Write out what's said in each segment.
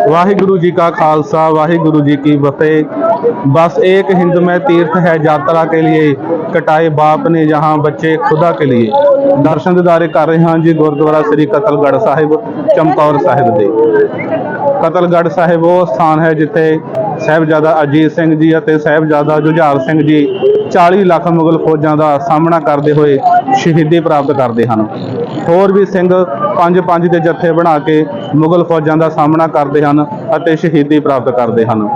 वाहिगुरु जी का खालसा वाहिगुरु जी की फतेह। बस एक हिंद में तीर्थ है यात्रा के लिए, कटाए बाप ने जहां बच्चे खुदा के लिए। दर्शन दिदारे कर रहे हैं जी गुरुद्वारा श्री कतलगढ़ साहिब चमकौर साहिब ਦੇ। ਕਤਲਗੜ੍ਹ ਸਾਹਿਬ ਉਹ ਸਥਾਨ ਹੈ ਜਿੱਥੇ ਸਾਹਿਬਜ਼ਾਦਾ ਅਜੀਤ ਸਿੰਘ ਜੀ ਅਤੇ ਸਾਹਿਬਜ਼ਾਦਾ ਜੁਝਾਰ ਸਿੰਘ ਜੀ 40 ਲੱਖ ਮੁਗਲ ਫੌਜਾਂ ਦਾ ਸਾਹਮਣਾ ਕਰਦੇ ਹੋਏ ਸ਼ਹੀਦੀ ਪ੍ਰਾਪਤ ਕਰਦੇ ਹਨ। ਹੋਰ ਵੀ ਸਿੰਘ ਪੰਜ ਪੰਜ ਦੇ ਜੱਥੇ ਬਣਾ ਕੇ ਮੁਗਲ ਫੌਜਾਂ ਦਾ ਸਾਹਮਣਾ ਕਰਦੇ ਹਨ ਅਤੇ ਸ਼ਹੀਦੀ ਪ੍ਰਾਪਤ ਕਰਦੇ ਹਨ।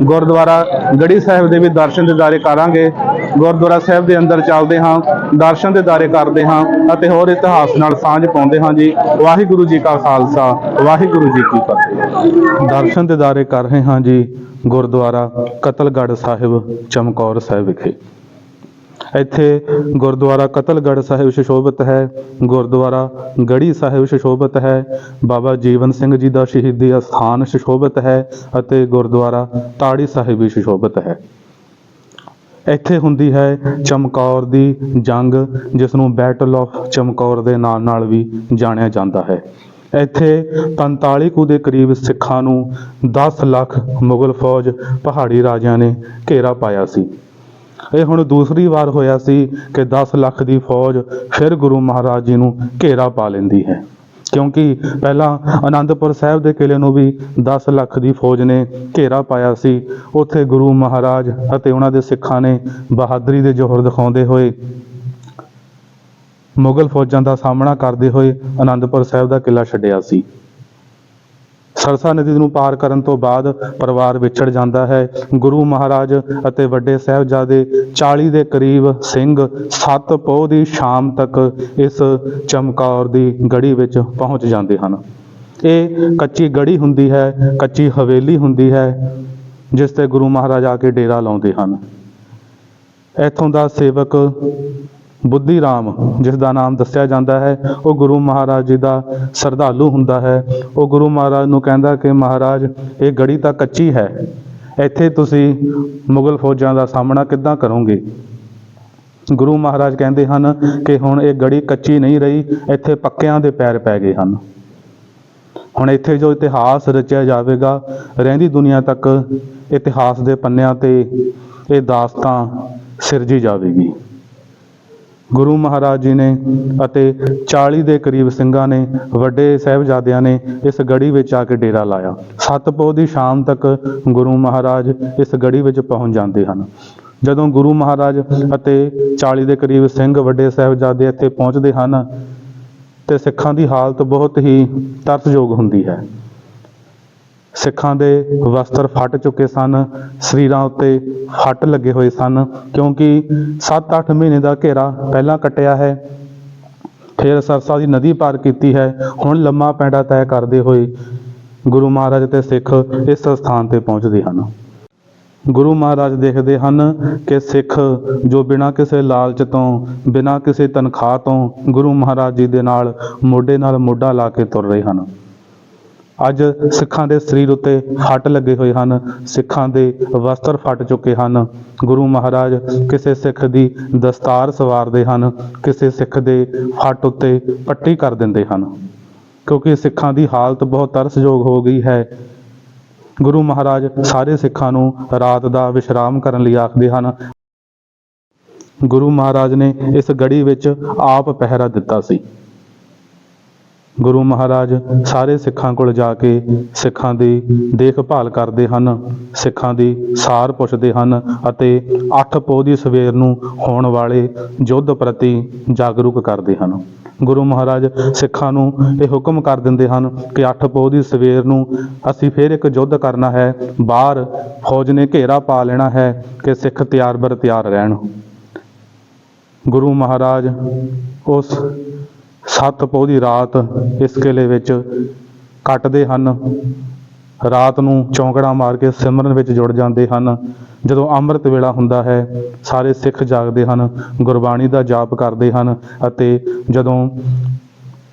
ਗੁਰਦੁਆਰਾ ਗੜੀ ਸਾਹਿਬ ਦੇ ਵੀ ਦਰਸ਼ਨ ਦਿਦਾਰੇ ਕਰਾਂਗੇ। ਗੁਰਦੁਆਰਾ ਸਾਹਿਬ ਦੇ ਅੰਦਰ ਚੱਲਦੇ ਹਾਂ, ਦਰਸ਼ਨ ਦਿਦਾਰੇ ਕਰਦੇ ਹਾਂ ਅਤੇ ਹੋਰ ਇਤਿਹਾਸ ਨਾਲ ਸਾਂਝ ਪਾਉਂਦੇ ਹਾਂ ਜੀ। ਵਾਹਿਗੁਰੂ ਜੀ ਕਾ ਖਾਲਸਾ ਵਾਹਿਗੁਰੂ ਜੀ ਕੀ ਫਤਿਹ। ਦਰਸ਼ਨ ਦਿਦਾਰੇ ਕਰ ਰਹੇ ਹਾਂ ਜੀ ਗੁਰਦੁਆਰਾ ਕਤਲਗੜ੍ਹ ਸਾਹਿਬ ਚਮਕੌਰ ਸਾਹਿਬ ਵਿਖੇ। ਇੱਥੇ ਗੁਰਦੁਆਰਾ ਕਤਲਗੜ੍ਹ ਸਾਹਿਬ ਸੁਸ਼ੋਭਿਤ ਹੈ, ਗੁਰਦੁਆਰਾ ਗੜੀ ਸਾਹਿਬ ਸੁਸ਼ੋਭਿਤ ਹੈ, ਬਾਬਾ ਜੀਵਨ ਸਿੰਘ ਜੀ ਦਾ ਸ਼ਹੀਦੀ ਅਸਥਾਨ ਸੁਸ਼ੋਭਿਤ ਹੈ ਅਤੇ ਗੁਰਦੁਆਰਾ ਤਾੜੀ ਸਾਹਿਬ ਵੀ ਸੁਸ਼ੋਭਿਤ ਹੈ। ਇੱਥੇ ਹੁੰਦੀ ਹੈ ਚਮਕੌਰ ਦੀ ਜੰਗ, ਜਿਸ ਨੂੰ ਬੈਟਲ ਆਫ ਚਮਕੌਰ ਦੇ ਨਾਂ ਨਾਲ ਵੀ ਜਾਣਿਆ ਜਾਂਦਾ ਹੈ। ਇੱਥੇ 45 ਕੁ ਦੇ ਕਰੀਬ ਸਿੱਖਾਂ ਨੂੰ 10 ਲੱਖ ਮੁਗਲ ਫੌਜ ਪਹਾੜੀ ਰਾਜਿਆਂ ਨੇ ਘੇਰਾ ਪਾਇਆ ਸੀ। ਇਹ ਹੁਣ ਦੂਸਰੀ ਵਾਰ ਹੋਇਆ ਸੀ ਕਿ 10 ਲੱਖ ਦੀ ਫੌਜ ਫਿਰ ਗੁਰੂ ਮਹਾਰਾਜ ਜੀ ਨੂੰ ਘੇਰਾ ਪਾ ਲੈਂਦੀ ਹੈ, ਕਿਉਂਕਿ ਪਹਿਲਾਂ ਆਨੰਦਪੁਰ ਸਾਹਿਬ ਦੇ ਕਿਲ੍ਹੇ ਨੂੰ ਵੀ 10 ਲੱਖ ਦੀ ਫੌਜ ਨੇ ਘੇਰਾ ਪਾਇਆ ਸੀ। ਉੱਥੇ ਗੁਰੂ ਮਹਾਰਾਜ ਅਤੇ ਉਹਨਾਂ ਦੇ ਸਿੱਖਾਂ ਨੇ ਬਹਾਦਰੀ ਦੇ ਜੋਹਰ ਦਿਖਾਉਂਦੇ ਹੋਏ ਮੁਗਲ ਫੌਜਾਂ ਦਾ ਸਾਹਮਣਾ ਕਰਦੇ ਹੋਏ ਆਨੰਦਪੁਰ ਸਾਹਿਬ ਦਾ ਕਿਲ੍ਹਾ ਛੱਡਿਆ ਸੀ। ਸਰਸਾ ਨਦੀ ਨੂੰ ਪਾਰ ਕਰਨ ਤੋਂ ਬਾਅਦ ਪਰਿਵਾਰ ਵਿਛੜ ਜਾਂਦਾ ਹੈ। ਗੁਰੂ ਮਹਾਰਾਜ ਅਤੇ ਵੱਡੇ ਸਾਹਿਬਜ਼ਾਦੇ 40 ਦੇ ਕਰੀਬ ਸਿੰਘ 7 ਪੋਹ ਦੀ ਸ਼ਾਮ ਤੱਕ ਇਸ ਚਮਕੌਰ ਦੀ ਗੜੀ ਵਿੱਚ ਪਹੁੰਚ ਜਾਂਦੇ ਹਨ। ਇਹ ਕੱਚੀ ਗੜੀ ਹੁੰਦੀ ਹੈ, ਕੱਚੀ ਹਵੇਲੀ ਹੁੰਦੀ ਹੈ, ਜਿਸ ਤੇ ਗੁਰੂ ਮਹਾਰਾਜ ਆ ਕੇ ਡੇਰਾ ਲਾਉਂਦੇ ਹਨ। ਇੱਥੋਂ ਦਾ ਸੇਵਕ ਬੁੱਧੀ ਰਾਮ, ਜਿਸ ਦਾ ਨਾਮ ਦੱਸਿਆ ਜਾਂਦਾ ਹੈ, ਉਹ ਗੁਰੂ ਮਹਾਰਾਜ ਜੀ ਦਾ ਸ਼ਰਧਾਲੂ ਹੁੰਦਾ ਹੈ। ਉਹ ਗੁਰੂ ਮਹਾਰਾਜ ਨੂੰ ਕਹਿੰਦਾ ਕਿ ਮਹਾਰਾਜ, ਇਹ ਗੜੀ ਤਾਂ ਕੱਚੀ ਹੈ, ਇੱਥੇ ਤੁਸੀਂ ਮੁਗਲ ਫੌਜਾਂ ਦਾ ਸਾਹਮਣਾ ਕਿੱਦਾਂ ਕਰੋਗੇ? ਗੁਰੂ ਮਹਾਰਾਜ ਕਹਿੰਦੇ ਹਨ ਕਿ ਹੁਣ ਇਹ ਗੜੀ ਕੱਚੀ ਨਹੀਂ ਰਹੀ, ਇੱਥੇ ਪੱਕਿਆਂ ਦੇ ਪੈਰ ਪੈ ਗਏ ਹਨ। ਹੁਣ ਇੱਥੇ ਜੋ ਇਤਿਹਾਸ ਰਚਿਆ ਜਾਵੇਗਾ, ਰਹਿੰਦੀ ਦੁਨੀਆ ਤੱਕ ਇਤਿਹਾਸ ਦੇ ਪੰਨਿਆਂ ਤੇ ਇਹ ਦਾਸਤਾਂ ਸਿਰਜੀ ਜਾਵੇਗੀ। ਗੁਰੂ ਮਹਾਰਾਜ ਜੀ ਨੇ ਅਤੇ 40 ਦੇ ਕਰੀਬ ਸਿੰਘਾਂ ਨੇ, ਵੱਡੇ ਸਾਹਿਬਜ਼ਾਦਿਆਂ ਨੇ ਇਸ ਗੜੀ ਵਿੱਚ ਆ ਕੇ ਡੇਰਾ ਲਾਇਆ। 7 ਪੋਹ ਦੀ ਸ਼ਾਮ ਤੱਕ ਗੁਰੂ ਮਹਾਰਾਜ ਇਸ ਗੜੀ ਵਿੱਚ ਪਹੁੰਚ ਜਾਂਦੇ ਹਨ। ਜਦੋਂ ਗੁਰੂ ਮਹਾਰਾਜ ਅਤੇ 40 ਦੇ ਕਰੀਬ ਸਿੰਘ, ਵੱਡੇ ਸਾਹਿਬਜ਼ਾਦੇ ਇੱਥੇ ਪਹੁੰਚਦੇ ਹਨ ਤੇ ਸਿੱਖਾਂ ਦੀ ਹਾਲਤ ਬਹੁਤ ਹੀ ਤਰਸਯੋਗ ਹੁੰਦੀ ਹੈ। ਸਿੱਖਾਂ ਦੇ ਵਸਤਰ ਫਟ ਚੁੱਕੇ ਸਨ, ਸਰੀਰਾਂ ਉੱਤੇ ਫੱਟ ਲੱਗੇ ਹੋਏ ਸਨ, ਕਿਉਂਕਿ 7-8 ਮਹੀਨੇ ਦਾ ਘੇਰਾ ਪਹਿਲਾਂ ਕੱਟਿਆ ਹੈ, ਫਿਰ ਸਰਸਾ ਦੀ ਨਦੀ ਪਾਰ ਕੀਤੀ ਹੈ। ਹੁਣ ਲੰਮਾ ਪੈਂਡਾ ਤੈਅ ਕਰਦੇ ਹੋਏ ਗੁਰੂ ਮਹਾਰਾਜ ਤੇ ਸਿੱਖ ਇਸ ਸਥਾਨ ਤੇ ਪਹੁੰਚਦੇ ਹਨ। ਗੁਰੂ ਮਹਾਰਾਜ ਦੇਖਦੇ ਹਨ ਕਿ ਸਿੱਖ ਜੋ ਬਿਨਾਂ ਕਿਸੇ ਲਾਲਚ ਤੋਂ, ਬਿਨਾਂ ਕਿਸੇ ਤਨਖਾਹ ਤੋਂ ਗੁਰੂ ਮਹਾਰਾਜ ਜੀ ਦੇ ਨਾਲ ਮੋਢਾ ਲਾ ਕੇ ਤੁਰ ਰਹੇ ਹਨ। ਅੱਜ ਸਿੱਖਾਂ ਦੇ ਸਰੀਰ ਉੱਤੇ ਫੱਟ ਲੱਗੇ ਹੋਏ ਹਨ, ਸਿੱਖਾਂ ਦੇ ਵਸਤਰ ਫਟ ਚੁੱਕੇ ਹਨ। ਗੁਰੂ ਮਹਾਰਾਜ ਕਿਸੇ ਸਿੱਖ ਦੀ ਦਸਤਾਰ ਸਵਾਰਦੇ ਹਨ, ਕਿਸੇ ਸਿੱਖ ਦੇ ਫੱਟ ਉੱਤੇ ਪੱਟੀ ਕਰ ਦਿੰਦੇ ਹਨ, ਕਿਉਂਕਿ ਸਿੱਖਾਂ ਦੀ ਹਾਲਤ ਬਹੁਤ ਤਰਸਯੋਗ ਹੋ ਗਈ ਹੈ। ਗੁਰੂ ਮਹਾਰਾਜ ਸਾਰੇ ਸਿੱਖਾਂ ਨੂੰ ਰਾਤ ਦਾ ਵਿਸ਼ਰਾਮ ਕਰਨ ਲਈ ਆਖਦੇ ਹਨ। ਗੁਰੂ ਮਹਾਰਾਜ ਨੇ ਇਸ ਗੜੀ ਵਿੱਚ ਆਪ ਪਹਿਰਾ ਦਿੱਤਾ ਸੀ। ਗੁਰੂ ਮਹਾਰਾਜ ਸਾਰੇ ਸਿੱਖਾਂ ਕੋਲ ਜਾ ਕੇ ਸਿੱਖਾਂ ਦੀ ਦੇਖਭਾਲ ਕਰਦੇ ਹਨ, ਸਿੱਖਾਂ ਦੀ ਸਾਰ ਪੁੱਛਦੇ ਹਨ ਅਤੇ 8 ਪੋਹ ਦੀ ਸਵੇਰ ਨੂੰ ਹੋਣ ਵਾਲੇ ਯੁੱਧ ਪ੍ਰਤੀ ਜਾਗਰੂਕ ਕਰਦੇ ਹਨ। ਗੁਰੂ ਮਹਾਰਾਜ ਸਿੱਖਾਂ ਨੂੰ ਇਹ ਹੁਕਮ ਕਰ ਦਿੰਦੇ ਹਨ ਕਿ 8 ਪੋਹ ਦੀ ਸਵੇਰ ਨੂੰ ਅਸੀਂ ਫਿਰ ਇੱਕ ਯੁੱਧ ਕਰਨਾ ਹੈ, ਬਾਹਰ ਫੌਜ ਨੇ ਘੇਰਾ ਪਾ ਲੈਣਾ ਹੈ ਕਿ ਸਿੱਖ ਤਿਆਰ ਬਰ ਤਿਆਰ ਰਹਿਣ। ਗੁਰੂ ਮਹਾਰਾਜ ਉਸ 7 ਪੋਹ ਦੀ ਰਾਤ ਇਸ ਕਿਲ੍ਹੇ ਵਿੱਚ ਕੱਟਦੇ ਹਨ। ਰਾਤ ਨੂੰ ਚੌਂਕੜਾ ਮਾਰ ਕੇ ਸਿਮਰਨ ਵਿੱਚ ਜੁੜ ਜਾਂਦੇ ਹਨ। ਜਦੋਂ ਅੰਮ੍ਰਿਤ ਵੇਲਾ ਹੁੰਦਾ ਹੈ, ਸਾਰੇ ਸਿੱਖ ਜਾਗਦੇ ਹਨ, ਗੁਰਬਾਣੀ ਦਾ ਜਾਪ ਕਰਦੇ ਹਨ ਅਤੇ ਜਦੋਂ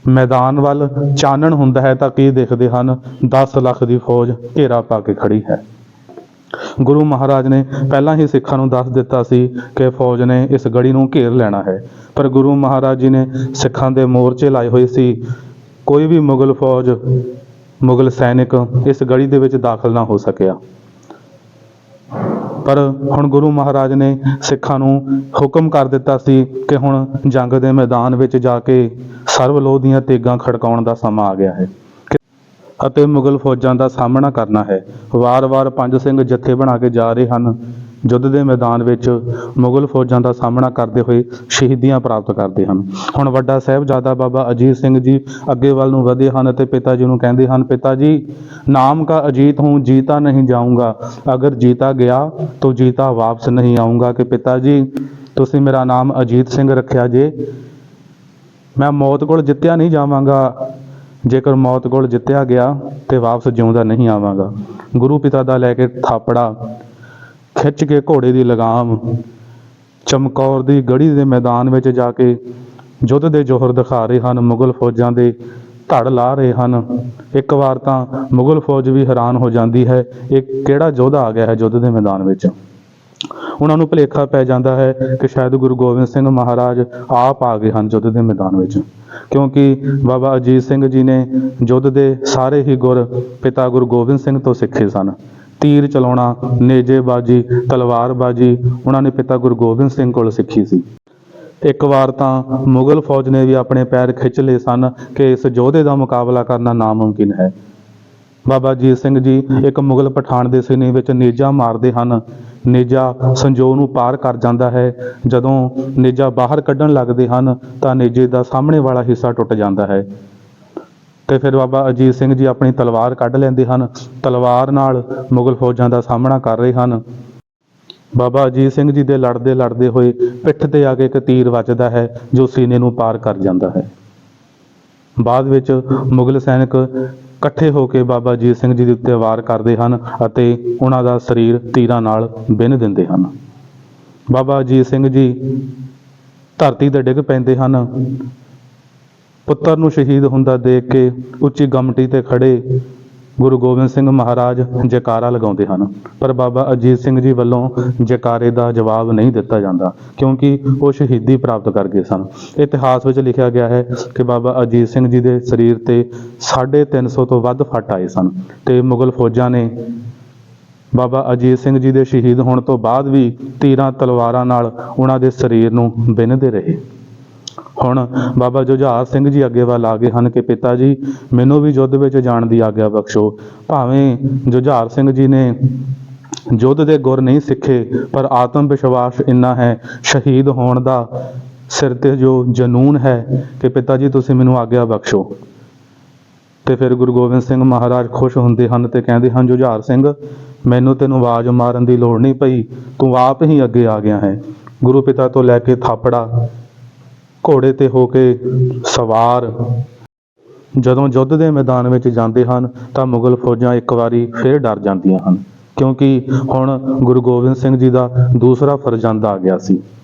ਮੈਦਾਨ ਵੱਲ ਚਾਨਣ ਹੁੰਦਾ ਹੈ ਤਾਂ ਕੀ ਦੇਖਦੇ ਹਨ? 10 ਲੱਖ ਦੀ ਫੌਜ ਘੇਰਾ ਪਾ ਕੇ ਖੜੀ ਹੈ। ਗੁਰੂ ਮਹਾਰਾਜ ਨੇ ਪਹਿਲਾਂ ਹੀ ਸਿੱਖਾਂ ਨੂੰ ਦੱਸ ਦਿੱਤਾ ਸੀ ਕਿ ਫੌਜ ਨੇ ਇਸ ਗੜੀ ਨੂੰ ਘੇਰ ਲੈਣਾ ਹੈ, ਪਰ ਗੁਰੂ ਮਹਾਰਾਜ ਜੀ ਨੇ ਸਿੱਖਾਂ ਦੇ ਮੋਰਚੇ ਲਾਏ ਹੋਏ ਸੀ। ਕੋਈ ਵੀ ਮੁਗਲ ਫੌਜ ਮੁਗਲ ਸੈਨਿਕ ਇਸ ਗੜੀ ਦੇ ਵਿੱਚ ਦਾਖਲ ਨਾ ਹੋ ਸਕਿਆ। ਪਰ ਹੁਣ ਗੁਰੂ ਮਹਾਰਾਜ ਨੇ ਸਿੱਖਾਂ ਨੂੰ ਹੁਕਮ ਕਰ ਦਿੱਤਾ ਸੀ ਕਿ ਹੁਣ ਜੰਗ ਦੇ ਮੈਦਾਨ ਵਿੱਚ ਜਾ ਕੇ ਸਰਬਲੋਹ ਦੀਆਂ ਤੇਗਾਂ ਖੜਕਾਉਣ ਦਾ ਸਮਾਂ ਆ ਗਿਆ ਹੈ ਅਤੇ ਮੁਗਲ ਫੌਜਾਂ ਦਾ ਸਾਹਮਣਾ ਕਰਨਾ ਹੈ। ਵਾਰ-ਵਾਰ ਪੰਜ ਸਿੰਘ ਜਥੇ ਬਣਾ ਕੇ ਜਾ ਰਹੇ ਹਨ, ਯੁੱਧ ਦੇ ਮੈਦਾਨ ਵਿੱਚ ਮੁਗਲ ਫੌਜਾਂ ਦਾ ਸਾਹਮਣਾ ਕਰਦੇ ਹੋਏ ਸ਼ਹੀਦੀਆਂ ਪ੍ਰਾਪਤ ਕਰਦੇ ਹਨ। ਹੁਣ ਵੱਡਾ ਸਾਹਿਬਜ਼ਾਦਾ ਬਾਬਾ ਅਜੀਤ ਸਿੰਘ ਜੀ ਅੱਗੇ ਵੱਲ ਨੂੰ ਵਧੇ ਹਨ ਅਤੇ ਪਿਤਾ ਜੀ ਨੂੰ ਕਹਿੰਦੇ ਹਨ, ਪਿਤਾ ਜੀ ਨਾਮ ਕਾ ਅਜੀਤ ਹੂੰ, जीता नहीं जाऊंगा, अगर जीता गया तो जीता वापस नहीं आऊंगा। कि पिता जी ਤੁਸੀਂ ਮੇਰਾ ਨਾਮ ਅਜੀਤ ਸਿੰਘ ਰੱਖਿਆ ਜੇ, ਮੈਂ ਮੌਤ ਕੋਲ ਜਿੱਤਿਆ ਨਹੀਂ ਜਾਵਾਂਗਾ, ਜੇਕਰ ਮੌਤ ਕੋਲ ਜਿੱਤਿਆ ਗਿਆ ਤੇ ਵਾਪਸ ਜਿਉਂਦਾ ਨਹੀਂ ਆਵਾਂਗਾ। ਗੁਰੂ ਪਿਤਾ ਦਾ ਲੈ ਕੇ ਥਾਪੜਾ, ਖਿੱਚ ਕੇ ਘੋੜੇ ਦੀ ਲਗਾਮ, ਚਮਕੌਰ ਦੀ ਗੜੀ ਦੇ ਮੈਦਾਨ ਵਿੱਚ ਜਾ ਕੇ ਯੁੱਧ ਦੇ ਜੋਹਰ ਦਿਖਾ ਰਹੇ ਹਨ। ਮੁਗਲ ਫੌਜਾਂ ਦੇ ਧੜ ਲਾ ਰਹੇ ਹਨ। ਇੱਕ ਵਾਰ ਤਾਂ ਮੁਗਲ ਫੌਜ ਵੀ ਹੈਰਾਨ ਹੋ ਜਾਂਦੀ ਹੈ, ਇਹ ਕਿਹੜਾ ਯੋਧਾ ਆ ਗਿਆ ਹੈ ਯੁੱਧ ਦੇ ਮੈਦਾਨ ਵਿੱਚ। ਉਹਨਾਂ ਨੂੰ ਭੁਲੇਖਾ ਪੈ ਜਾਂਦਾ ਹੈ ਕਿ ਸ਼ਾਇਦ ਗੁਰੂ ਗੋਬਿੰਦ ਸਿੰਘ ਮਹਾਰਾਜ ਆਪ ਆ ਗਏ ਹਨ ਯੁੱਧ ਦੇ ਮੈਦਾਨ ਵਿੱਚ, ਕਿਉਂਕਿ ਬਾਬਾ ਅਜੀਤ ਸਿੰਘ ਜੀ ਨੇ ਯੁੱਧ ਦੇ ਸਾਰੇ ਹੀ ਗੁਰ ਪਿਤਾ ਗੁਰੂ ਗੋਬਿੰਦ ਸਿੰਘ ਤੋਂ ਸਿੱਖੇ ਸਨ। ਤੀਰ ਚਲਾਉਣਾ, ਨੇਜੇਬਾਜ਼ੀ, ਤਲਵਾਰਬਾਜ਼ੀ ਉਹਨਾਂ ਨੇ ਪਿਤਾ ਗੁਰੂ ਗੋਬਿੰਦ ਸਿੰਘ ਕੋਲ ਸਿੱਖੀ ਸੀ। ਇੱਕ ਵਾਰ ਤਾਂ ਮੁਗਲ ਫੌਜ ਨੇ ਵੀ ਆਪਣੇ ਪੈਰ ਖਿੱਚ ਲਏ ਸਨ ਕਿ ਇਸ ਯੋਧੇ ਦਾ ਮੁਕਾਬਲਾ ਕਰਨਾ ਨਾਮੁਮਕਿਨ ਹੈ। ਬਾਬਾ ਅਜੀਤ ਸਿੰਘ ਜੀ ਇੱਕ ਮੁਗਲ ਪਠਾਨ ਦੇ ਸੀਨੇ ਵਿੱਚ ਨੇਜਾ ਮਾਰਦੇ ਹਨ। ਨੇਜਾ ਸੰਜੋਗ ਨੂੰ ਪਾਰ ਕਰ ਜਾਂਦਾ ਹੈ। ਜਦੋਂ ਨੇਜਾ ਬਾਹਰ ਕੱਢਣ ਲੱਗਦੇ ਹਨ ਤਾਂ ਨੇਜੇ ਦਾ ਸਾਹਮਣੇ ਵਾਲਾ ਹਿੱਸਾ ਟੁੱਟ ਜਾਂਦਾ ਹੈ ਤੇ ਫਿਰ ਬਾਬਾ ਅਜੀਤ ਸਿੰਘ ਜੀ ਆਪਣੀ ਤਲਵਾਰ ਕੱਢ ਲੈਂਦੇ ਹਨ। ਤਲਵਾਰ ਨਾਲ ਮੁਗਲ ਫੌਜਾਂ ਦਾ ਸਾਹਮਣਾ ਕਰ ਰਹੇ ਹਨ। ਬਾਬਾ ਅਜੀਤ ਸਿੰਘ ਜੀ ਦੇ ਲੜਦੇ ਲੜਦੇ ਹੋਏ ਪਿੱਠ ਤੇ ਆ ਕੇ ਇੱਕ ਤੀਰ ਵੱਜਦਾ ਹੈ ਜੋ ਸੀਨੇ ਨੂੰ ਪਾਰ ਕਰ ਜਾਂਦਾ ਹੈ। ਬਾਅਦ ਵਿੱਚ ਮੁਗਲ ਸੈਨਿਕ ਇਕੱਠੇ ਹੋ ਕੇ ਬਾਬਾ ਅਜੀਤ ਸਿੰਘ ਜੀ ਦੇ ਉੱਤੇ ਵਾਰ ਕਰਦੇ ਹਨ ਅਤੇ ਉਹਨਾਂ ਦਾ ਸਰੀਰ ਤੀਰਾਂ ਨਾਲ ਬਿੰਨ ਦਿੰਦੇ ਹਨ। ਬਾਬਾ ਅਜੀਤ ਸਿੰਘ ਜੀ ਧਰਤੀ ਤੇ ਡਿੱਗ ਪੈਂਦੇ ਹਨ। ਪੁੱਤਰ ਨੂੰ ਸ਼ਹੀਦ ਹੁੰਦਾ ਦੇਖ ਕੇ ਉੱਚੀ ਗਮਟੀ ਤੇ ਖੜੇ ਗੁਰੂ ਗੋਬਿੰਦ ਸਿੰਘ ਮਹਾਰਾਜ ਜੈਕਾਰਾ ਲਗਾਉਂਦੇ ਹਨ, ਪਰ ਬਾਬਾ ਅਜੀਤ ਸਿੰਘ ਜੀ ਵੱਲੋਂ ਜੈਕਾਰੇ ਦਾ ਜਵਾਬ ਨਹੀਂ ਦਿੱਤਾ ਜਾਂਦਾ ਕਿਉਂਕਿ ਉਹ ਸ਼ਹੀਦੀ ਪ੍ਰਾਪਤ ਕਰ ਗਏ ਸਨ। ਇਤਿਹਾਸ ਵਿੱਚ ਲਿਖਿਆ ਗਿਆ ਹੈ ਕਿ ਬਾਬਾ ਅਜੀਤ ਸਿੰਘ ਜੀ ਦੇ ਸਰੀਰ ਤੇ 350 ਤੋਂ ਵੱਧ ਫੱਟ ਆਏ ਸਨ ਤੇ ਮੁਗਲ ਫੌਜਾਂ ਨੇ ਬਾਬਾ ਅਜੀਤ ਸਿੰਘ ਜੀ ਦੇ ਸ਼ਹੀਦ ਹੋਣ ਤੋਂ ਬਾਅਦ ਵੀ ਤੀਰਾਂ ਤਲਵਾਰਾਂ ਨਾਲ ਉਹਨਾਂ ਦੇ ਸਰੀਰ ਨੂੰ ਬਿੰਨ੍ਹਦੇ ਰਹੇ। ਹੁਣ ਬਾਬਾ ਜੁਝਾਰ ਸਿੰਘ ਜੀ ਅੱਗੇ ਵੱਲ ਆ ਗਏ ਹਨ ਕਿ ਪਿਤਾ ਜੀ ਮੈਨੂੰ ਵੀ ਯੁੱਧ ਵਿੱਚ ਜਾਣ ਦੀ ਆਗਿਆ ਬਖਸ਼ੋ। ਭਾਵੇਂ ਜੁਝਾਰ ਸਿੰਘ ਜੀ ਨੇ ਯੁੱਧ ਦੇ ਗੁਰ ਨਹੀਂ ਸਿੱਖੇ, ਪਰ ਆਤਮ ਵਿਸ਼ਵਾਸ ਇੰਨਾ ਹੈ ਸ਼ਹੀਦ ਹੋਣ ਦਾ, ਸਿਰ ਤੇ ਜੋ ਜਨੂਨ ਹੈ ਕਿ ਪਿਤਾ ਜੀ ਤੁਸੀਂ ਮੈਨੂੰ ਆਗਿਆ ਬਖਸ਼ੋ। ਤੇ ਫਿਰ ਗੁਰੂ ਗੋਬਿੰਦ ਸਿੰਘ ਮਹਾਰਾਜ ਖੁਸ਼ ਹੁੰਦੇ ਹਨ ਤੇ ਕਹਿੰਦੇ ਹਨ, ਜੁਝਾਰ ਸਿੰਘ ਮੈਨੂੰ ਤੈਨੂੰ ਆਵਾਜ਼ ਮਾਰਨ ਦੀ ਲੋੜ ਨਹੀਂ ਪਈ, ਤੂੰ ਆਪ ਹੀ ਅੱਗੇ ਆ ਗਿਆ ਹੈ। ਗੁਰੂ ਪਿਤਾ ਤੋਂ ਲੈ ਕੇ ਥਾਪੜਾ, ਘੋੜੇ ਤੇ ਹੋ ਕੇ ਸਵਾਰ ਜਦੋਂ ਯੁੱਧ ਦੇ ਮੈਦਾਨ ਵਿੱਚ ਜਾਂਦੇ ਹਨ ਤਾਂ ਮੁਗਲ ਫੌਜਾਂ ਇੱਕ ਵਾਰੀ ਫਿਰ ਡਰ ਜਾਂਦੀਆਂ ਹਨ ਕਿਉਂਕਿ ਹੁਣ ਗੁਰੂ ਗੋਬਿੰਦ ਸਿੰਘ ਜੀ ਦਾ ਦੂਸਰਾ ਫਰਜ਼ੰਦ ਆ ਗਿਆ ਸੀ।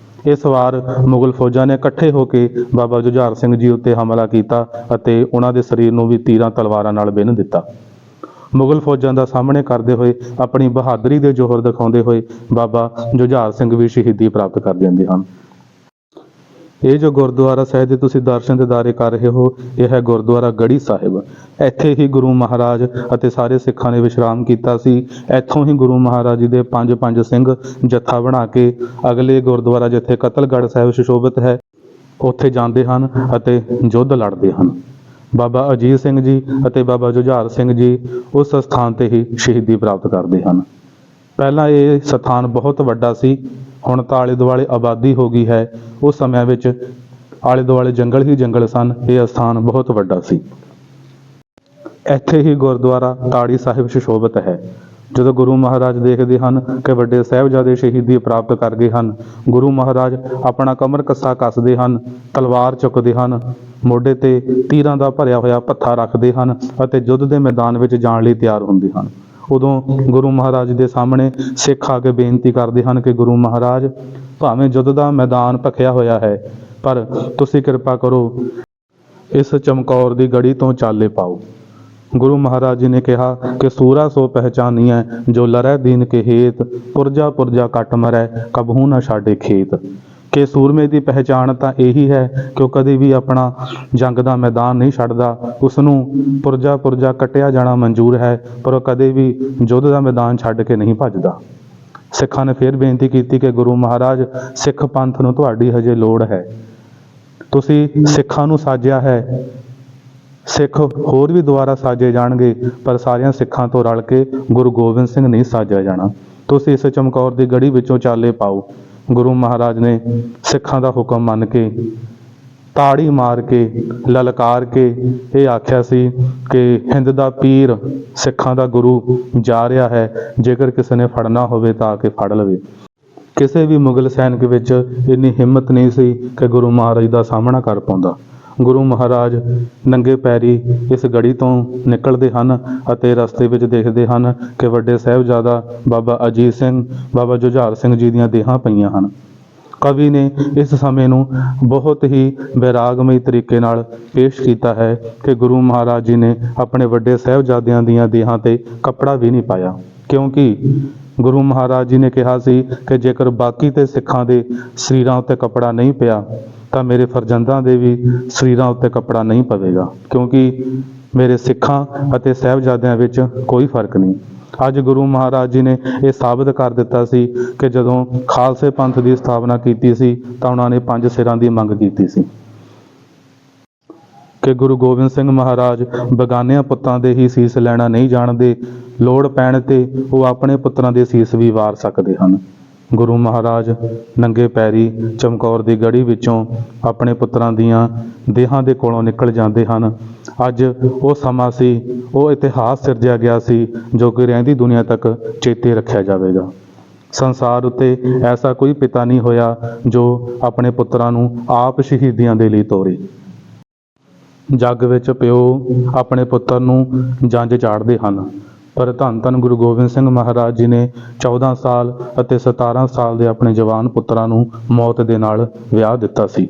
ਇਸ ਵਾਰ ਮੁਗਲ ਫੌਜਾਂ ਨੇ ਇਕੱਠੇ ਹੋ ਕੇ ਬਾਬਾ ਜੁਝਾਰ ਸਿੰਘ ਜੀ ਉੱਤੇ ਹਮਲਾ ਕੀਤਾ ਅਤੇ ਉਹਨਾਂ ਦੇ ਸਰੀਰ ਨੂੰ ਵੀ ਤੀਰਾਂ ਤਲਵਾਰਾਂ ਨਾਲ ਬਿੰਨ੍ਹ ਦਿੱਤਾ। ਮੁਗਲ ਫੌਜਾਂ ਦਾ ਸਾਹਮਣੇ ਕਰਦੇ ਹੋਏ, ਆਪਣੀ ਬਹਾਦਰੀ ਦੇ ਜੋਹਰ ਦਿਖਾਉਂਦੇ ਹੋਏ ਬਾਬਾ ਜੁਝਾਰ ਸਿੰਘ ਵੀ ਸ਼ਹੀਦੀ ਪ੍ਰਾਪਤ ਕਰ ਜਾਂਦੇ ਹਨ। ਇਹ ਜੋ ਗੁਰਦੁਆਰਾ ਸਾਹਿਬ ਦੇ ਤੁਸੀਂ ਦਰਸ਼ਨ ਦਿਦਾਰੇ ਕਰ ਰਹੇ ਹੋ, ਇਹ ਹੈ ਗੁਰਦੁਆਰਾ ਗੜੀ ਸਾਹਿਬ। ਇੱਥੇ ਹੀ ਗੁਰੂ ਮਹਾਰਾਜ ਅਤੇ ਸਾਰੇ ਸਿੱਖਾਂ ਨੇ ਵਿਸ਼ਰਾਮ ਕੀਤਾ ਸੀ। ਇੱਥੋਂ ਹੀ ਗੁਰੂ ਮਹਾਰਾਜ ਜੀ ਦੇ ਪੰਜ ਸਿੰਘ ਜੱਥਾ ਬਣਾ ਕੇ ਅਗਲੇ ਗੁਰਦੁਆਰਾ ਜਿੱਥੇ ਕਤਲਗੜ੍ਹ ਸਾਹਿਬ ਸੁਸ਼ੋਭਿਤ ਹੈ ਉੱਥੇ ਜਾਂਦੇ ਹਨ ਅਤੇ ਯੁੱਧ ਲੜਦੇ ਹਨ। ਬਾਬਾ ਅਜੀਤ ਸਿੰਘ ਜੀ ਅਤੇ ਬਾਬਾ ਜੁਝਾਰ ਸਿੰਘ ਜੀ ਉਸ ਸਥਾਨ ਤੇ ਹੀ ਸ਼ਹੀਦੀ ਪ੍ਰਾਪਤ ਕਰਦੇ ਹਨ। ਪਹਿਲਾਂ ਇਹ ਸਥਾਨ ਬਹੁਤ ਵੱਡਾ ਸੀ, ਹੁਣ ਤਾਂ ਆਲੇ ਦੁਆਲੇ ਆਬਾਦੀ ਹੋ ਗਈ ਹੈ। ਉਸ ਸਮਿਆਂ ਵਿੱਚ ਆਲੇ ਦੁਆਲੇ ਜੰਗਲ ਹੀ ਜੰਗਲ ਸਨ। ਇਹ ਸਥਾਨ ਬਹੁਤ ਵੱਡਾ ਸੀ। ਇੱਥੇ ਹੀ ਗੁਰਦੁਆਰਾ ਤਾੜੀ ਸਾਹਿਬ ਸੁਸ਼ੋਭਿਤ ਹੈ। ਜਦੋਂ ਗੁਰੂ ਮਹਾਰਾਜ ਦੇਖਦੇ ਹਨ ਕਿ ਵੱਡੇ ਸਾਹਿਬਜ਼ਾਦੇ ਸ਼ਹੀਦੀ ਪ੍ਰਾਪਤ ਕਰ ਗਏ ਹਨ, ਗੁਰੂ ਮਹਾਰਾਜ ਆਪਣਾ ਕਮਰ ਕੱਸਾ ਕੱਸਦੇ ਹਨ, ਤਲਵਾਰ ਚੁੱਕਦੇ ਹਨ, ਮੋਢੇ ਤੇ ਤੀਰਾਂ ਦਾ ਭਰਿਆ ਹੋਇਆ ਭੱਥਾ ਰੱਖਦੇ ਹਨ ਅਤੇ ਯੁੱਧ ਦੇ ਮੈਦਾਨ ਵਿੱਚ ਜਾਣ ਲਈ ਤਿਆਰ ਹੁੰਦੇ ਹਨ। ਉਦੋਂ ਗੁਰੂ ਮਹਾਰਾਜ ਦੇ ਸਾਹਮਣੇ ਸਿੱਖ ਆ ਕੇ ਬੇਨਤੀ ਕਰਦੇ ਹਨ ਕਿ ਗੁਰੂ ਮਹਾਰਾਜ ਭਾਵੇਂ ਯੁੱਧ ਦਾ ਮੈਦਾਨ ਭਖਿਆ ਹੋਇਆ ਹੈ, ਪਰ ਤੁਸੀਂ ਕਿਰਪਾ ਕਰੋ ਇਸ ਚਮਕੌਰ ਦੀ ਗੜੀ ਤੋਂ ਚਾਲੇ ਪਾਓ। ਗੁਰੂ ਮਹਾਰਾਜ ਜੀ ਨੇ ਕਿਹਾ ਕਿ ਸੂਰਾ ਸੋ ਪਹਿਚਾਨੀਐ ਜੋ ਲਰੈ ਦੀਨ ਕੇ ਹੇਤ, ਪੁਰਜਾ ਪੁਰਜਾ ਕੱਟ ਮਰੈ ਕਬਹੂ ਨਾ ਛਾਡੇ ਖੇਤ। ਕਿ ਸੂਰਮੇ ਦੀ ਪਹਿਚਾਣ ਤਾਂ ਇਹੀ ਹੈ ਕਿ ਉਹ ਕਦੇ ਵੀ ਆਪਣਾ ਜੰਗ ਦਾ ਮੈਦਾਨ ਨਹੀਂ ਛੱਡਦਾ। ਉਸ ਨੂੰ ਪੁਰਜਾ ਕੱਟਿਆ ਜਾਣਾ ਮਨਜ਼ੂਰ ਹੈ, ਪਰ ਉਹ ਕਦੇ ਵੀ ਯੁੱਧ ਦਾ ਮੈਦਾਨ ਛੱਡ ਕੇ ਨਹੀਂ ਭੱਜਦਾ। ਸਿੱਖਾਂ ਨੇ ਫਿਰ ਬੇਨਤੀ ਕੀਤੀ ਕਿ ਗੁਰੂ ਮਹਾਰਾਜ, ਸਿੱਖ ਪੰਥ ਨੂੰ ਤੁਹਾਡੀ ਹਜੇ ਲੋੜ ਹੈ। ਤੁਸੀਂ ਸਿੱਖਾਂ ਨੂੰ ਸਾਜਿਆ ਹੈ, ਸਿੱਖ ਹੋਰ ਵੀ ਦੁਬਾਰਾ ਸਾਜੇ ਜਾਣਗੇ, ਪਰ ਸਾਰਿਆਂ ਸਿੱਖਾਂ ਤੋਂ ਰਲ ਕੇ ਗੁਰੂ ਗੋਬਿੰਦ ਸਿੰਘ ਨਹੀਂ ਸਾਜਿਆ ਜਾਣਾ। ਤੁਸੀਂ ਇਸ ਚਮਕੌਰ ਦੀ ਗੜੀ ਵਿੱਚੋਂ ਚਾਲੇ ਪਾਓ। ਗੁਰੂ ਮਹਾਰਾਜ ਨੇ ਸਿੱਖਾਂ ਦਾ ਹੁਕਮ ਮੰਨ ਕੇ, ਤਾੜੀ ਮਾਰ ਕੇ, ਲਲਕਾਰ ਕੇ ਇਹ ਆਖਿਆ ਸੀ ਕਿ ਹਿੰਦ ਦਾ ਪੀਰ, ਸਿੱਖਾਂ ਦਾ ਗੁਰੂ ਜਾ ਰਿਹਾ ਹੈ, ਜੇਕਰ ਕਿਸੇ ਨੇ ਫੜਨਾ ਹੋਵੇ ਤਾਂ ਆ ਕੇ ਫੜ ਲਵੇ। ਕਿਸੇ ਵੀ ਮੁਗਲ ਸੈਨਿਕ ਵਿੱਚ ਇੰਨੀ ਹਿੰਮਤ ਨਹੀਂ ਸੀ ਕਿ ਗੁਰੂ ਮਹਾਰਾਜ ਦਾ ਸਾਹਮਣਾ ਕਰ ਪਾਉਂਦਾ। ਗੁਰੂ ਮਹਾਰਾਜ ਨੰਗੇ ਪੈਰੀ ਇਸ ਗੜੀ ਤੋਂ ਨਿਕਲਦੇ ਹਨ ਅਤੇ ਰਸਤੇ ਵਿੱਚ ਦੇਖਦੇ ਹਨ ਕਿ ਵੱਡੇ ਸਾਹਿਬਜ਼ਾਦਾ ਬਾਬਾ ਅਜੀਤ ਸਿੰਘ, ਬਾਬਾ ਜੁਝਾਰ ਸਿੰਘ ਜੀ ਦੀਆਂ ਦੇਹਾਂ ਪਈਆਂ ਹਨ। ਕਵੀ ਨੇ ਇਸ ਸਮੇਂ ਨੂੰ ਬਹੁਤ ਹੀ ਵੈਰਾਗਮਈ ਤਰੀਕੇ ਨਾਲ ਪੇਸ਼ ਕੀਤਾ ਹੈ ਕਿ ਗੁਰੂ ਮਹਾਰਾਜ ਜੀ ਨੇ ਆਪਣੇ ਵੱਡੇ ਸਾਹਿਬਜ਼ਾਦਿਆਂ ਦੀਆਂ ਦੇਹਾਂ 'ਤੇ ਕੱਪੜਾ ਵੀ ਨਹੀਂ ਪਾਇਆ, ਕਿਉਂਕਿ ਗੁਰੂ ਮਹਾਰਾਜ ਜੀ ਨੇ ਕਿਹਾ ਸੀ ਕਿ ਜੇਕਰ ਬਾਕੀ ਤੇ ਸਿੱਖਾਂ ਦੇ ਸਰੀਰਾਂ ਉੱਤੇ ਕੱਪੜਾ ਨਹੀਂ ਪਿਆ ਤਾਂ ਮੇਰੇ ਫਰਜ਼ੰਦਾਂ ਦੇ ਵੀ ਸਰੀਰਾਂ ਉੱਤੇ ਕੱਪੜਾ ਨਹੀਂ ਪਵੇਗਾ, ਕਿਉਂਕਿ ਮੇਰੇ ਸਿੱਖਾਂ ਅਤੇ ਸਾਹਿਬਜ਼ਾਦਿਆਂ ਵਿੱਚ ਕੋਈ ਫਰਕ ਨਹੀਂ। ਅੱਜ ਗੁਰੂ ਮਹਾਰਾਜ ਜੀ ਨੇ ਇਹ ਸਾਬਤ ਕਰ ਦਿੱਤਾ ਸੀ ਕਿ ਜਦੋਂ ਖਾਲਸੇ ਪੰਥ ਦੀ ਸਥਾਪਨਾ ਕੀਤੀ ਸੀ ਤਾਂ ਉਹਨਾਂ ਨੇ 5 ਸਿਰਾਂ ਦੀ ਮੰਗ ਕੀਤੀ ਸੀ ਕਿ ਗੁਰੂ ਗੋਬਿੰਦ ਸਿੰਘ ਮਹਾਰਾਜ ਬੇਗਾਨਿਆਂ ਪੁੱਤਾਂ ਦੇ ਹੀ ਸੀਸ ਲੈਣਾ ਨਹੀਂ ਜਾਣਦੇ, ਲੋੜ ਪੈਣ ਤੇ ਉਹ ਆਪਣੇ ਪੁੱਤਰਾਂ ਦੇ ਸੀਸ ਵੀ ਵਾਰ ਸਕਦੇ ਹਨ। ਗੁਰੂ ਮਹਾਰਾਜ ਨੰਗੇ ਪੈਰੀ ਚਮਕੌਰ ਦੀ ਗੜੀ ਵਿੱਚੋਂ ਆਪਣੇ ਪੁੱਤਰਾਂ ਦੀਆਂ ਦੇਹਾਂ ਦੇ ਕੋਲੋਂ ਨਿਕਲ ਜਾਂਦੇ ਹਨ। ਅੱਜ ਉਹ ਸਮਾਂ ਸੀ, ਉਹ ਇਤਿਹਾਸ ਸਿਰਜਿਆ ਗਿਆ ਸੀ ਜੋ ਕਿ ਰਹਿੰਦੀ ਦੁਨੀਆ ਤੱਕ ਚੇਤੇ ਰੱਖਿਆ ਜਾਵੇਗਾ। ਸੰਸਾਰ ਉੱਤੇ ਐਸਾ ਕੋਈ ਪਿਤਾ ਨਹੀਂ ਹੋਇਆ ਜੋ ਆਪਣੇ ਪੁੱਤਰਾਂ ਨੂੰ ਆਪ ਸ਼ਹੀਦੀਆਂ ਦੇ ਲਈ ਤੋਰੇ। ਜੱਗ ਵਿੱਚ ਪਿਓ ਆਪਣੇ ਪੁੱਤਰ ਨੂੰ ਜੰਝ ਚਾੜਦੇ ਹਨ, ਪਰ ਧੰਨ ਧੰਨ ਗੁਰੂ ਗੋਬਿੰਦ ਸਿੰਘ ਮਹਾਰਾਜ ਜੀ ਨੇ 14 ਸਾਲ ਅਤੇ 17 ਸਾਲ ਦੇ ਆਪਣੇ ਜਵਾਨ ਪੁੱਤਰਾਂ ਨੂੰ ਮੌਤ ਦੇ ਨਾਲ ਵਿਆਹ ਦਿੱਤਾ ਸੀ।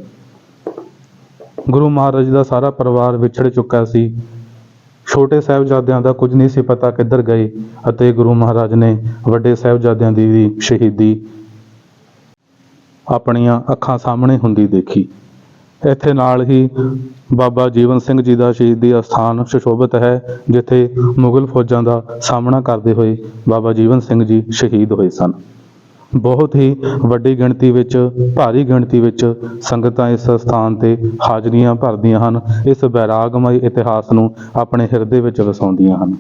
ਗੁਰੂ ਮਹਾਰਾਜ ਦਾ ਸਾਰਾ ਪਰਿਵਾਰ ਵਿਛੜ ਚੁੱਕਾ ਸੀ। ਛੋਟੇ ਸਾਹਿਬਜ਼ਾਦਿਆਂ ਦਾ ਕੁਝ ਨਹੀਂ ਸੀ ਪਤਾ ਕਿੱਧਰ ਗਏ ਅਤੇ ਗੁਰੂ ਮਹਾਰਾਜ ਨੇ ਵੱਡੇ ਸਾਹਿਬਜ਼ਾਦਿਆਂ ਦੀ ਵੀ ਸ਼ਹੀਦੀ ਆਪਣੀਆਂ ਅੱਖਾਂ ਸਾਹਮਣੇ ਹੁੰਦੀ ਦੇਖੀ। ਇੱਥੇ ਨਾਲ ਹੀ ਬਾਬਾ ਜੀਵਨ ਸਿੰਘ ਜੀ ਦਾ ਸ਼ਹੀਦੀ ਅਸਥਾਨ ਸੁਸ਼ੋਭਿਤ ਹੈ, ਜਿੱਥੇ ਮੁਗਲ ਫੌਜਾਂ ਦਾ ਸਾਹਮਣਾ ਕਰਦੇ ਹੋਏ ਬਾਬਾ ਜੀਵਨ ਸਿੰਘ ਜੀ ਸ਼ਹੀਦ ਹੋਏ ਸਨ। ਬਹੁਤ ਹੀ ਵੱਡੀ ਗਿਣਤੀ ਵਿੱਚ, ਭਾਰੀ ਗਿਣਤੀ ਵਿੱਚ ਸੰਗਤਾਂ ਇਸ ਸਥਾਨ ਤੇ ਹਾਜ਼ਰੀਆਂ ਭਰਦੀਆਂ ਹਨ, ਇਸ ਵੈਰਾਗਮਈ ਇਤਿਹਾਸ ਨੂੰ ਆਪਣੇ ਹਿਰਦੇ ਵਿੱਚ ਵਸਾਉਂਦੀਆਂ ਹਨ।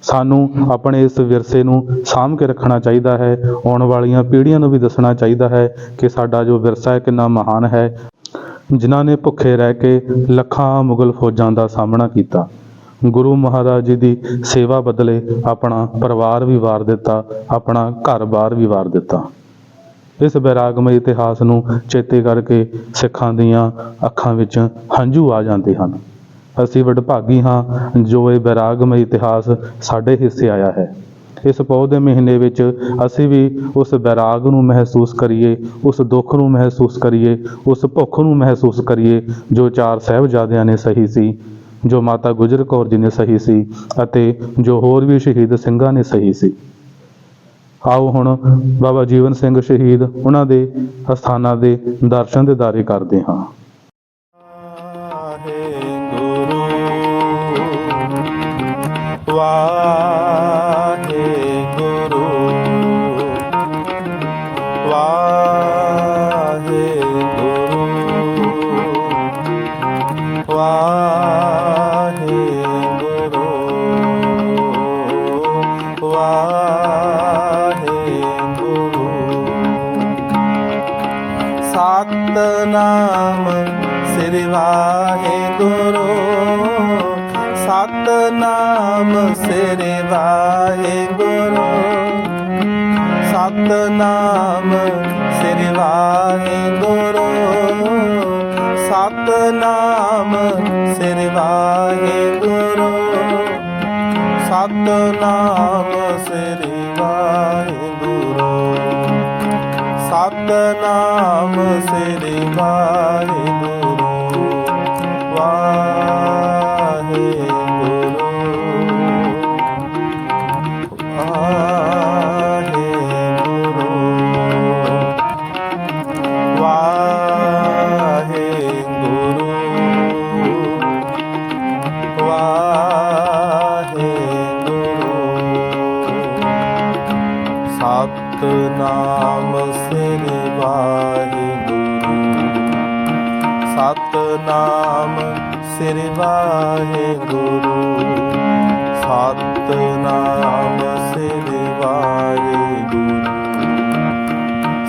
ਸਾਨੂੰ ਆਪਣੇ ਇਸ ਵਿਰਸੇ ਨੂੰ ਸਾਂਭ ਕੇ ਰੱਖਣਾ ਚਾਹੀਦਾ ਹੈ। ਆਉਣ ਵਾਲੀਆਂ ਪੀੜ੍ਹੀਆਂ ਨੂੰ ਵੀ ਦੱਸਣਾ ਚਾਹੀਦਾ ਹੈ ਕਿ ਸਾਡਾ ਜੋ ਵਿਰਸਾ ਹੈ ਕਿੰਨਾ ਮਹਾਨ ਹੈ, ਜਿਨ੍ਹਾਂ ਨੇ ਭੁੱਖੇ ਰਹਿ ਕੇ ਲੱਖਾਂ ਮੁਗਲ ਫੌਜਾਂ ਦਾ ਸਾਹਮਣਾ ਕੀਤਾ। ਗੁਰੂ ਮਹਾਰਾਜ ਜੀ ਦੀ ਸੇਵਾ ਬਦਲੇ ਆਪਣਾ ਪਰਿਵਾਰ ਵੀ ਵਾਰ ਦਿੱਤਾ, ਆਪਣਾ ਘਰ-ਬਾਰ ਵੀ ਵਾਰ ਦਿੱਤਾ। ਇਸ ਵੈਰਾਗਮਈ ਇਤਿਹਾਸ ਨੂੰ ਚੇਤੇ ਕਰਕੇ ਸਿੱਖਾਂ ਦੀਆਂ ਅੱਖਾਂ ਵਿੱਚ ਹੰਝੂ ਆ ਜਾਂਦੇ ਹਨ। ਅਸੀਂ ਵਡਭਾਗੀ ਹਾਂ ਜੋ ਇਹ ਵੈਰਾਗਮਈ ਇਤਿਹਾਸ ਸਾਡੇ ਹਿੱਸੇ ਆਇਆ ਹੈ। ਇਸ ਪੋਹ ਦੇ ਮਹੀਨੇ ਵਿੱਚ ਅਸੀਂ ਵੀ ਉਸ ਵੈਰਾਗ ਨੂੰ ਮਹਿਸੂਸ ਕਰੀਏ, ਉਸ ਦੁੱਖ ਨੂੰ ਮਹਿਸੂਸ ਕਰੀਏ, ਉਸ ਭੁੱਖ ਨੂੰ ਮਹਿਸੂਸ ਕਰੀਏ ਜੋ 4 ਸਾਹਿਬਜ਼ਾਦਿਆਂ ਨੇ ਸਹੀ ਸੀ, ਜੋ ਮਾਤਾ ਗੁਜਰ ਕੌਰ ਜੀ ਨੇ ਸਹੀ ਸੀ ਅਤੇ ਜੋ ਹੋਰ ਵੀ ਸ਼ਹੀਦ ਸਿੰਘਾਂ ਨੇ ਸਹੀ ਸੀ। ਆਓ ਹੁਣ ਬਾਬਾ ਜੀਵਨ ਸਿੰਘ ਸ਼ਹੀਦ, ਉਹਨਾਂ ਦੇ ਅਸਥਾਨਾਂ ਦੇ ਦਰਸ਼ਨ ਦੀਦਾਰੇ ਕਰਦੇ ਹਾਂ। ਸਤਨਾਮ ਸ੍ਰੀ ਵਾਹਿਗੁਰੂ, ਸਤਨਾਮ ਸ੍ਰੀ ਵਾਹਿਗੁਰੂ, ਸਤਨਾਮ ਸ੍ਰੀ ਵਾਹਿਗੁਰੂ, ਸਤਨਾਮ ਸ੍ਰੀ ਵਾਹਿਗੁਰੂ, ਸਤਨਾਮ ਸ੍ਰੀ ਵਾਹਿਗੁਰੂ, ਸਤਨਾਮ ਸ੍ਰੀ ਵਾਹਿਗੁਰੂ, ਵਾਹਿਗੁਰੂ, ਵਾਹਿਗੁਰੂ। ਸਤਨਾਮ ਸ੍ਰੀ ਵਾਹਿਗੁਰੂ ਸਤਨਾਮ ਸ੍ਰੀ ਵਾਹਿਗੁਰੂ ਸਤਨਾਮ ਸ੍ਰੀ ਵਾਹਿਗੁਰੂ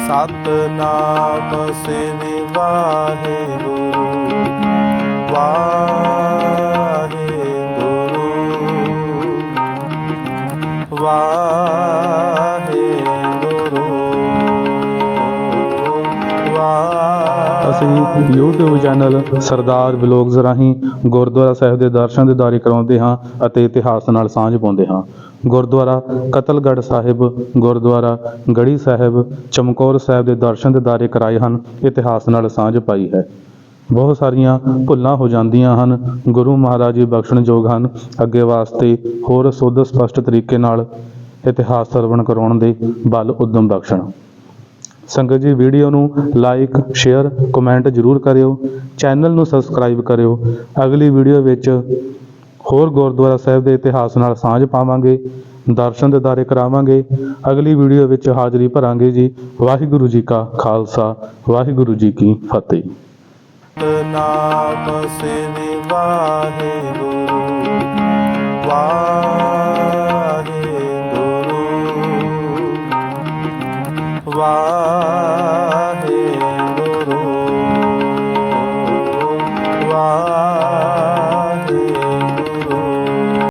ਸਤਨਾਮ ਸ੍ਰੀ ਵਾਹਿਗੁਰੂ ਵਾਹਿਗੁਰੂ ਵਾਹਿਗੁਰੂ ਅਸੀਂ YouTube ਚੈਨਲ ਸਰਦਾਰ ਵਲੋਗਸ ਰਾਹੀਂ ਗੁਰਦੁਆਰਾ ਸਾਹਿਬ ਦੇ ਦਰਸ਼ਨ ਦਿਦਾਰੇ ਕਰਾਉਂਦੇ ਹਾਂ ਅਤੇ ਇਤਿਹਾਸ ਨਾਲ ਸਾਂਝ ਪਾਉਂਦੇ ਹਾਂ। ਗੁਰਦੁਆਰਾ ਕਤਲਗੜ੍ਹ ਸਾਹਿਬ, ਗੁਰਦੁਆਰਾ ਗੜੀ ਸਾਹਿਬ, ਚਮਕੌਰ ਸਾਹਿਬ ਦੇ ਦਰਸ਼ਨ ਦਿਦਾਰੇ ਕਰਾਏ ਹਨ, ਇਤਿਹਾਸ ਨਾਲ ਸਾਂਝ ਪਾਈ ਹੈ। ਬਹੁਤ ਸਾਰੀਆਂ ਭੁੱਲਾਂ ਹੋ ਜਾਂਦੀਆਂ ਹਨ, ਗੁਰੂ ਮਹਾਰਾਜ ਜੀ ਬਖਸ਼ਣਯੋਗ ਹਨ। ਅੱਗੇ ਵਾਸਤੇ ਹੋਰ ਸ਼ੁੱਧ ਸਪਸ਼ਟ ਤਰੀਕੇ ਨਾਲ ਇਤਿਹਾਸ ਸਰਵਣ ਕਰਾਉਣ ਦੇ ਬਲ ਉਦਮ ਬਖਸ਼ਣ। ਸੰਗਤ ਜੀ, ਵੀਡੀਓ ਨੂੰ ਲਾਈਕ, ਸ਼ੇਅਰ, ਕਮੈਂਟ ਜ਼ਰੂਰ ਕਰਿਓ। ਚੈਨਲ ਨੂੰ ਸਬਸਕ੍ਰਾਈਬ ਕਰਿਓ। ਅਗਲੀ ਵੀਡੀਓ ਵਿੱਚ ਹੋਰ ਗੁਰਦੁਆਰਾ ਸਾਹਿਬ ਦੇ ਇਤਿਹਾਸ ਨਾਲ ਸਾਂਝ ਪਾਵਾਂਗੇ, ਦਰਸ਼ਨ ਦਿਦਾਰੇ ਕਰਾਵਾਂਗੇ। ਅਗਲੀ ਵੀਡੀਓ ਵਿੱਚ ਹਾਜ਼ਰੀ ਭਰਾਂਗੇ ਜੀ। ਵਾਹਿਗੁਰੂ ਜੀ ਕਾ ਖਾਲਸਾ, ਵਾਹਿਗੁਰੂ ਜੀ ਕੀ ਫਤਿਹ। ਸਤਨਾਮ ਸ੍ਰੀ ਵਾਹਿਗੁਰੂ ਵਾਹਿਗੁਰੂ ਵਾਹਿਗੁਰੂ